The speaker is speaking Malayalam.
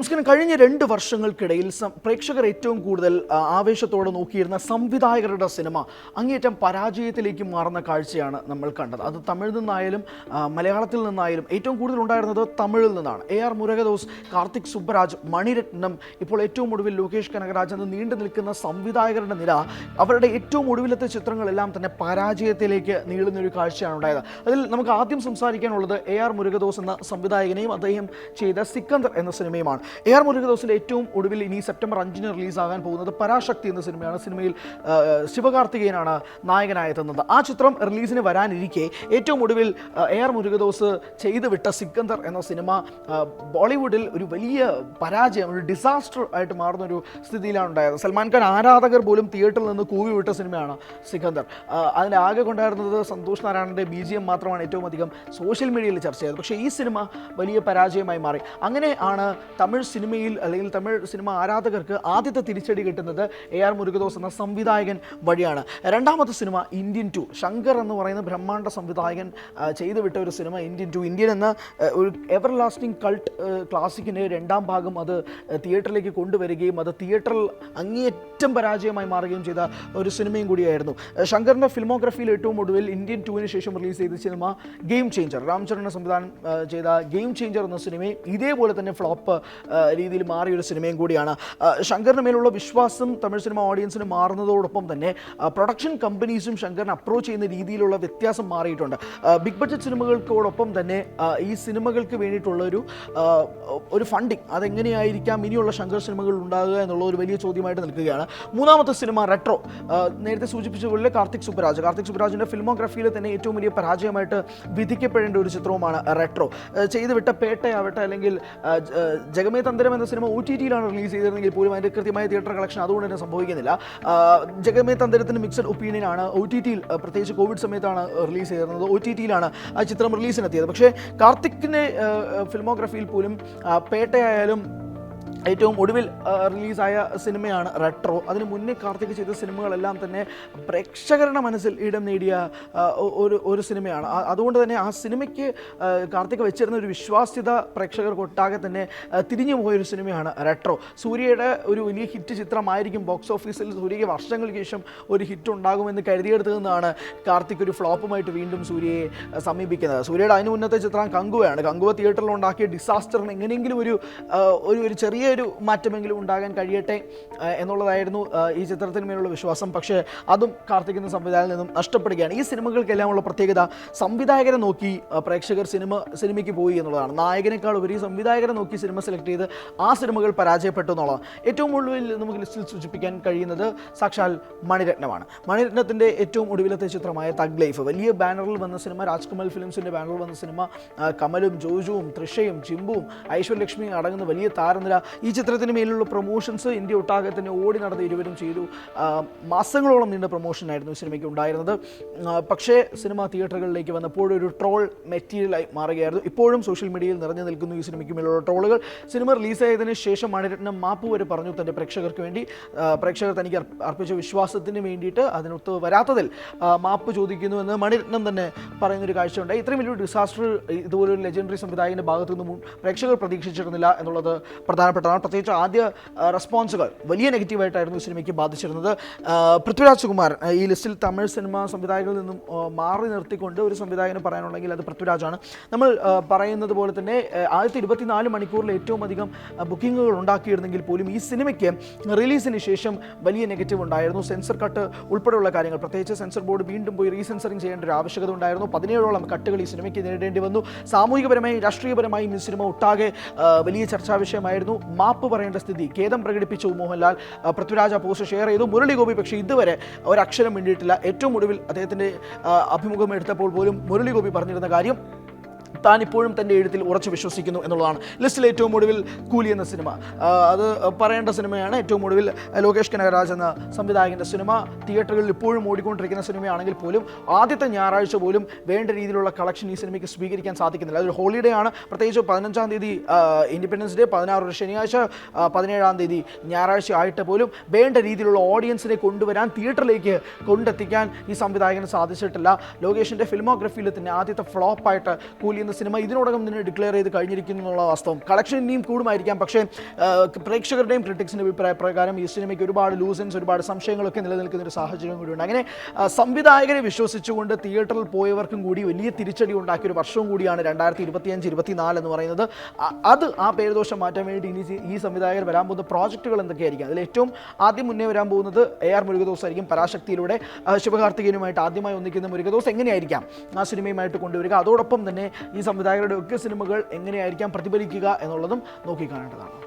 നമസ്കാരം. കഴിഞ്ഞ 2 വർഷങ്ങൾക്കിടയിൽ പ്രേക്ഷകർ ഏറ്റവും കൂടുതൽ ആവേശത്തോടെ നോക്കിയിരുന്ന സംവിധായകരുടെ സിനിമ അങ്ങേയറ്റം പരാജയത്തിലേക്ക് മാറുന്ന കാഴ്ചയാണ് നമ്മൾ കണ്ടത്. അത് തമിഴിൽ നിന്നായാലും മലയാളത്തിൽ നിന്നായാലും ഏറ്റവും കൂടുതൽ ഉണ്ടായിരുന്നത് തമിഴിൽ നിന്നാണ്. AR മുരുകദോസ്, കാർത്തിക് സുബ്ബരാജ്, മണിരത്നം, ഇപ്പോൾ ഏറ്റവും ഒടുവിൽ ലോകേഷ് കനകരാജ് എന്ന് നീണ്ടു നിൽക്കുന്ന സംവിധായകരുടെ നിര അവരുടെ ഏറ്റവും ഒടുവിലത്തെ ചിത്രങ്ങളെല്ലാം തന്നെ പരാജയത്തിലേക്ക് നീളുന്നൊരു കാഴ്ചയാണ് ഉണ്ടായത്. അതിൽ നമുക്ക് ആദ്യം സംസാരിക്കാനുള്ളത് AR മുരുകദോസ് എന്ന സംവിധായകനെയും അദ്ദേഹം ചെയ്ത സിക്കന്ദർ എന്ന സിനിമയുമാണ്. AR മുരുകദോസിൻ്റെ ഏറ്റവും ഒടുവിൽ ഇനി സെപ്റ്റംബർ 5 റിലീസാകാൻ പോകുന്നത് പരാശക്തി എന്ന സിനിമയാണ്. സിനിമയിൽ ശിവകാർത്തികേയനാണ് നായകനായെത്തുന്നത്. ആ ചിത്രം റിലീസിന് വരാനിരിക്കെ ഏറ്റവും ഒടുവിൽ AR മുരുകദോസ് ചെയ്തു വിട്ട സിക്കന്ദർ എന്ന സിനിമ ബോളിവുഡിൽ ഒരു വലിയ പരാജയം, ഒരു ഡിസാസ്റ്റർ ആയിട്ട് മാറുന്നൊരു സ്ഥിതിയിലാണ് ഉണ്ടായത്. സൽമാൻ ഖാൻ ആരാധകർ പോലും തിയേറ്ററിൽ നിന്ന് കൂവി വിട്ട സിനിമയാണ് സിക്കന്ദർ. അതിൻ്റെ ആകെ കൊണ്ടായിരുന്നത് സന്തോഷ് നാരായണൻ്റെ BGM മാത്രമാണ് ഏറ്റവും അധികം സോഷ്യൽ മീഡിയയിൽ ചർച്ച ചെയ്തത്. പക്ഷേ ഈ സിനിമ വലിയ പരാജയമായി മാറി. അങ്ങനെ ആണ് തമിഴ് സിനിമയിൽ അല്ലെങ്കിൽ തമിഴ് സിനിമ ആരാധകർക്ക് ആദ്യത്തെ തിരിച്ചടി കിട്ടുന്നത് AR മുരുകദോസ് എന്ന സംവിധായകൻ വഴിയാണ്. രണ്ടാമത്തെ സിനിമ ഇന്ത്യൻ 2, ശങ്കർ എന്ന് പറയുന്ന ബ്രഹ്മാണ്ഡ സംവിധായകൻ ചെയ്തു വിട്ട ഒരു സിനിമ ഇന്ത്യൻ 2. ഇന്ത്യൻ എന്ന ഒരു എവർ ലാസ്റ്റിംഗ് കൾട്ട് ക്ലാസിക്കിൻ്റെ രണ്ടാം ഭാഗം അത് തിയേറ്ററിലേക്ക് കൊണ്ടുവരികയും അത് തിയേറ്ററിൽ അങ്ങേയറ്റം പരാജയമായി മാറുകയും ചെയ്ത ഒരു സിനിമയും കൂടിയായിരുന്നു. ശങ്കറിൻ്റെ ഫിൽമോഗ്രഫിയിൽ ഏറ്റവും ഒടുവിൽ ഇന്ത്യൻ 2-ന് ശേഷം റിലീസ് ചെയ്ത സിനിമ ഗെയിം ചേഞ്ചർ, രാംചരണ് സംവിധാനം ചെയ്ത ഗെയിം ചേഞ്ചർ എന്ന സിനിമയും ഇതേപോലെ തന്നെ ഫ്ലോപ്പ് രീതിയിൽ മാറിയൊരു സിനിമയും കൂടിയാണ്. ശങ്കറിന് മേലുള്ള വിശ്വാസം തമിഴ് സിനിമ ഓഡിയൻസിന് മാറുന്നതോടൊപ്പം തന്നെ പ്രൊഡക്ഷൻ കമ്പനീസും ശങ്കറിനെ അപ്രോച്ച് ചെയ്യുന്ന രീതിയിലുള്ള വ്യത്യാസം മാറിയിട്ടുണ്ട്. ബിഗ് ബഡ്ജറ്റ് സിനിമകൾക്കോടൊപ്പം തന്നെ ഈ സിനിമകൾക്ക് വേണ്ടിയിട്ടുള്ള ഒരു ഫണ്ടിങ് അതെങ്ങനെയായിരിക്കാം ഇനിയുള്ള ശങ്കർ സിനിമകൾ ഉണ്ടാകുക എന്നുള്ള ഒരു വലിയ ചോദ്യമായിട്ട് നിൽക്കുകയാണ്. മൂന്നാമത്തെ സിനിമ റെട്രോ, നേരത്തെ സൂചിപ്പിച്ച പോലെ കാർത്തിക് സുബ്ബരാജിൻ്റെ ഫിൽമോഗ്രഫിയിൽ തന്നെ ഏറ്റവും വലിയ പരാജയമായിട്ട് വിധിക്കപ്പെടേണ്ട ഒരു ചിത്രവുമാണ് റെട്രോ. ചെയ്തുവിട്ട പേട്ടയാവട്ടെ അല്ലെങ്കിൽ ജഗമേ തന്ത്രം എന്ന സിനിമ OTT-യിലാണ് റിലീസ് ചെയ്തിരുന്നെങ്കിൽ പോലും അതിൻ്റെ കൃത്യമായ തിയേറ്റർ കളക്ഷൻ അതുകൊണ്ട് തന്നെ സംഭവിക്കുന്നില്ല. ജഗമേ തന്ത്രത്തിന് മിക്സഡ് ഒപ്പീനിയനാണ്. OTT-യിൽ പ്രത്യേകിച്ച് കോവിഡ് സമയത്താണ് റിലീസ് ചെയ്തിരുന്നത്. OTT-യിലാണ് ആ ചിത്രം റിലീസിനെത്തിയത്. പക്ഷേ കാർത്തിക്കിൻ്റെ ഫിൽമോഗ്രഫിയിൽ പോലും പേട്ടയായാലും ഏറ്റവും ഒടുവിൽ റിലീസായ സിനിമയാണ് റെട്രോ. അതിന് മുന്നേ കാർത്തിക് ചെയ്ത സിനിമകളെല്ലാം തന്നെ പ്രേക്ഷകരുടെ മനസ്സിൽ ഇടം നേടിയ ഒരു സിനിമയാണ്. അതുകൊണ്ട് തന്നെ ആ സിനിമയ്ക്ക് കാർത്തിക് വെച്ചിരുന്ന ഒരു വിശ്വാസ്യത പ്രേക്ഷകർക്കൊട്ടാകെ തന്നെ തിരിഞ്ഞു പോയൊരു സിനിമയാണ് റെട്രോ. സൂര്യയുടെ ഒരു വലിയ ഹിറ്റ് ചിത്രമായിരിക്കും. ബോക്സ് ഓഫീസിൽ സൂര്യയ്ക്ക് വർഷങ്ങൾക്ക് ശേഷം ഒരു ഹിറ്റ് ഉണ്ടാകുമെന്ന് കരുതിയെടുത്തു നിന്നാണ് കാർത്തിക് ഒരു ഫ്ലോപ്പുമായിട്ട് വീണ്ടും സൂര്യയെ സമീപിക്കുന്നത്. സൂര്യയുടെ അതിന് മുന്നത്തെ ചിത്രം കങ്കുവയാണ്. കങ്കുവ തിയേറ്ററിൽ ഉണ്ടാക്കിയ ഡിസാസ്റ്ററിന് എങ്ങനെയെങ്കിലും ഒരു ചെറിയ ഒരു മാറ്റമെങ്കിലും ഉണ്ടാകാൻ കഴിയട്ടെ എന്നുള്ളതായിരുന്നു ഈ ചിത്രത്തിന് മേലുള്ള വിശ്വാസം. പക്ഷേ അതും കാർത്തിക് എന്ന സംവിധായകനിൽ നിന്നും നഷ്ടപ്പെടുകയാണ്. ഈ സിനിമകൾക്കെല്ലാമുള്ള പ്രത്യേകത സംവിധായകരെ നോക്കി പ്രേക്ഷകർ സിനിമയ്ക്ക് പോയി എന്നുള്ളതാണ്. നായകനേക്കാൾ ഉപരി സംവിധായകരെ നോക്കി സിനിമ സെലക്ട് ചെയ്ത് ആ സിനിമകൾ പരാജയപ്പെട്ടു എന്നുള്ളതാണ്. ഏറ്റവും ഒടുവിൽ നമുക്ക് ലിസ്റ്റിൽ സൂചിപ്പിക്കാൻ കഴിയുന്നത് സാക്ഷാൽ മണിരത്നമാണ്. മണിരത്നത്തിൻ്റെ ഏറ്റവും ഒടുവിലത്തെ ചിത്രമായ തഗ് ലൈഫ്, വലിയ ബാനറിൽ വന്ന സിനിമ, രാജ്കമൽ ഫിലിംസിൻ്റെ ബാനറിൽ വന്ന സിനിമ. കമലും ജോജുവും തൃഷയും ചിമ്പുവും ഐശ്വര്യലക്ഷ്മിയും അടങ്ങുന്ന വലിയ താരനിര. ഈ ചിത്രത്തിന് മേലുള്ള പ്രൊമോഷൻസ് ഇന്ത്യ ഒട്ടാകെ തന്നെ ഓടി നടന്ന് ഇരുവരും ചെയ്തു. മാസങ്ങളോളം നീണ്ട പ്രൊമോഷനായിരുന്നു സിനിമയ്ക്ക് ഉണ്ടായിരുന്നത്. പക്ഷേ സിനിമ തിയേറ്ററുകളിലേക്ക് വന്നപ്പോൾ ഒരു ട്രോൾ മെറ്റീരിയലായി മാറുകയായിരുന്നു. ഇപ്പോഴും സോഷ്യൽ മീഡിയയിൽ നിറഞ്ഞു നിൽക്കുന്നു ഈ സിനിമയ്ക്ക് മേലുള്ള ട്രോളുകൾ. സിനിമ റിലീസായതിന് ശേഷം മണിരത്നം മാപ്പ് വരെ പറഞ്ഞു തൻ്റെ പ്രേക്ഷകർക്ക് വേണ്ടി. പ്രേക്ഷകർ തനിക്ക് അർപ്പിച്ച വിശ്വാസത്തിന് വേണ്ടിയിട്ട് അതിനൊത്ത് വരാത്തതിൽ മാപ്പ് ചോദിക്കുന്നുവെന്ന് മണിരത്നം തന്നെ പറയുന്നൊരു കാഴ്ചയുണ്ടായി. ഇത്രയും വലിയൊരു ഡിസാസ്റ്റർ ഇതുപോലൊരു ലെജൻഡറി സംവിധായകൻ്റെ ഭാഗത്തു നിന്നും പ്രേക്ഷകർ പ്രതീക്ഷിച്ചിരുന്നില്ല എന്നുള്ളത് പ്രധാനപ്പെട്ടതാണ്. പ്രത്യേകിച്ച് ആദ്യ റെസ്പോൺസുകൾ വലിയ നെഗറ്റീവായിട്ടായിരുന്നു ഈ സിനിമയ്ക്ക് ബാധിച്ചിരുന്നത്. പൃഥ്വിരാജ് സുകുമാരൻ ഈ ലിസ്റ്റിൽ തമിഴ് സിനിമ സംവിധായകരിൽ നിന്നും മാറി നിർത്തിക്കൊണ്ട് ഒരു സംവിധായകന് പറയാനുണ്ടെങ്കിൽ അത് പൃഥ്വിരാജാണ്. നമ്മൾ പറയുന്നത് പോലെ തന്നെ 24 മണിക്കൂറിൽ ഏറ്റവും അധികം ബുക്കിങ്ങുകൾ ഉണ്ടാക്കിയിരുന്നെങ്കിൽ പോലും ഈ സിനിമയ്ക്ക് റിലീസിന് ശേഷം വലിയ നെഗറ്റീവ് ഉണ്ടായിരുന്നു. സെൻസർ കട്ട് ഉൾപ്പെടെയുള്ള കാര്യങ്ങൾ, പ്രത്യേകിച്ച് സെൻസർ ബോർഡ് വീണ്ടും പോയി റീസെൻസറിങ് ചെയ്യേണ്ട ഒരു ആവശ്യകത ഉണ്ടായിരുന്നു. 17ഓളം കട്ടുകൾ ഈ സിനിമയ്ക്ക് നേരിടേണ്ടി വന്നു. സാമൂഹികപരമായി രാഷ്ട്രീയപരമായും ഈ സിനിമ ഒട്ടാകെ വലിയ ചർച്ചാ വിഷയമായിരുന്നു. മാപ്പ് പറയേണ്ട സ്ഥിതി, ഖേദം പ്രകടിപ്പിച്ചു മോഹൻലാൽ. പൃഥ്വിരാജ് പോസ്റ്റ് ഷെയർ ചെയ്തു. മുരളി ഗോപി പക്ഷേ ഇതുവരെ ഒരക്ഷരം വേണ്ടിയിട്ടില്ല. ഏറ്റവും ഒടുവിൽ അദ്ദേഹത്തിൻ്റെ അഭിമുഖം എടുത്തപ്പോൾ പോലും മുരളി ഗോപി പറഞ്ഞിരുന്ന കാര്യം താൻ ഇപ്പോഴും തൻ്റെ എഴുത്തിൽ ഉറച്ചു വിശ്വസിക്കുന്നു എന്നുള്ളതാണ്. ലിസ്റ്റിൽ ഏറ്റവും ഒടുവിൽ കൂലി എന്ന സിനിമ, അത് പറയേണ്ട സിനിമയാണ്. ഏറ്റവും ഒടുവിൽ ലോകേഷ് കനകരാജ് എന്ന സംവിധായകൻ്റെ സിനിമ തിയേറ്ററുകളിൽ ഇപ്പോഴും ഓടിക്കൊണ്ടിരിക്കുന്ന സിനിമയാണെങ്കിൽ പോലും ആദ്യത്തെ ഞായറാഴ്ച പോലും വേണ്ട രീതിയിലുള്ള കളക്ഷൻ ഈ സിനിമയ്ക്ക് സ്വീകരിക്കാൻ സാധിക്കുന്നില്ല. അതൊരു ഹോളിഡേ ആണ്. പ്രത്യേകിച്ച് 15-ാം തീയതി ഇൻഡിപെൻഡൻസ് ഡേ, 16 ശനിയാഴ്ച, 17-ാം തീയതി ഞായറാഴ്ച ആയിട്ട് പോലും വേണ്ട രീതിയിലുള്ള ഓഡിയൻസിനെ കൊണ്ടുവരാൻ, തിയേറ്ററിലേക്ക് കൊണ്ടെത്തിക്കാൻ ഈ സംവിധായകന് സാധിച്ചിട്ടില്ല. ലോകേഷിൻ്റെ ഫിൽമോഗ്രഫിയിൽ തന്നെ ആദ്യത്തെ ഫ്ലോപ്പായിട്ട് കൂലി ചെയ്യുന്ന സിനിമ ഇതിനോടകം തന്നെ ഡിക്ലെയർ ചെയ്ത് കഴിഞ്ഞിരിക്കുന്നു എന്നുള്ള വാസ്തവം. കളക്ഷൻ ഇനിയും കൂടുമായിരിക്കാം, പക്ഷേ പ്രേക്ഷകരുടെയും ക്രിട്ടിക്സിൻ്റെ അഭിപ്രായ പ്രകാരം ഈ സിനിമയ്ക്ക് ഒരുപാട് ലൂസൻസ്, ഒരുപാട് സംശയങ്ങളൊക്കെ നിലനിൽക്കുന്ന ഒരു സാഹചര്യം കൂടിയുണ്ട്. അങ്ങനെ സംവിധായകരെ വിശ്വസിച്ചുകൊണ്ട് തിയേറ്ററിൽ പോയവർക്കും കൂടി വലിയ തിരിച്ചടി ഉണ്ടാക്കിയ ഒരു വർഷവും കൂടിയാണ് 2025-24 എന്ന് പറയുന്നത്. ആ പേരുദോഷം മാറ്റാൻ വേണ്ടി ഇനി ഈ സംവിധായകർ വരാൻ പോകുന്ന പ്രോജക്റ്റുകൾ എന്തൊക്കെയായിരിക്കും? അതിൽ ഏറ്റവും ആദ്യം മുന്നേ വരാൻ പോകുന്നത് AR മുരുകദോസ് ആയിരിക്കും. പരാശക്തിയിലൂടെ ശിവകാർത്തികേയനുമായിട്ട് ആദ്യമായി ഒന്നിക്കുന്ന മുരുകദോസ് എങ്ങനെയായിരിക്കാം ആ സിനിമയുമായിട്ട് കൊണ്ടുവരിക, അതോടൊപ്പം തന്നെ ഈ സംവിധായകരുടെ ഒക്കെ സിനിമകൾ എങ്ങനെയായിരിക്കാം പ്രതിഫലിക്കുക എന്നുള്ളതും നോക്കിക്കാണേണ്ടതാണ്.